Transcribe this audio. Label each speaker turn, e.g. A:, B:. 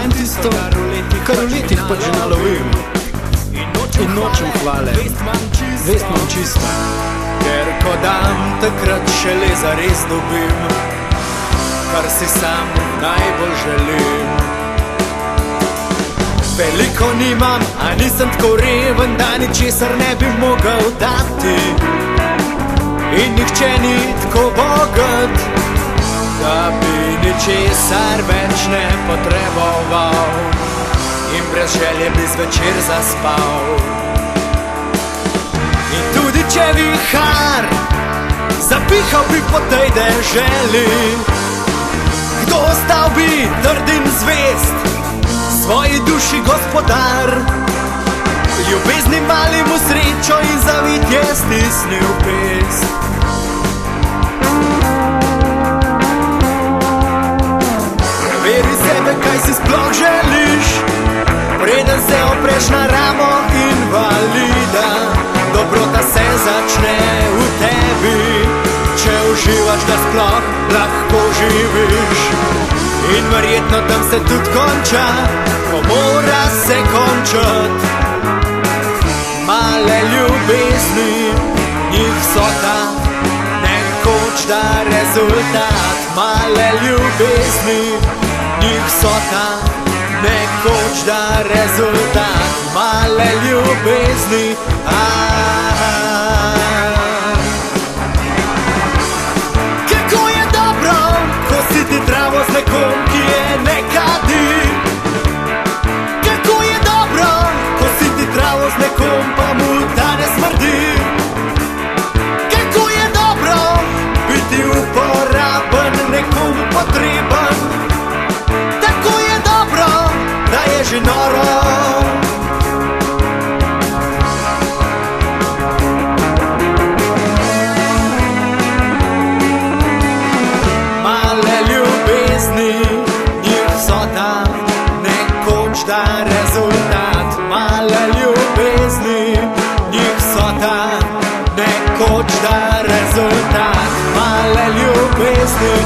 A: in tisto, kar v letih pač že nalovim. In nočem hvale, vest imam čisto. Ker ko dam, takrat šele zares dobim, kar si sam najbolj želim. Veliko nimam, a nisem tako reven, da ničesar ne bi mogel dati. In nihče ni tako bogat, da bi ničesar več ne potreboval. In brez želje bi zvečer zaspal. In tudi če vihar zapihal bi po tej deželi, kdo ostal bi trd in zvest, svoji duši gospodar. Ljubezni malim v srečo in zavitje stisnil pest. Preveri sebe, kaj si sploh želiš, preden se opreš na ramo invalida. Dobrota se začne v tebi, če uživaš, da sploh lahko živiš. In verjetno tam se tudi konča, ko mora se končat. Male ljubezni, njih vsota, nekoč da rezultat. Male ljubezni, njih vsota, nekoč da rezultat. Male ljubezni, kako je dobro, ko si ti travo z nekom, ki je ne kadi. Kako je dobro, ko si ti travo z nekom, pa mu ta ne smrdi. Kako je dobro biti uporaben, nekom potreben. Tako je dobro, da je že noro. Da rezultat, male ljubezni, njih vsota, nekoč da rezultat, male ljubezni,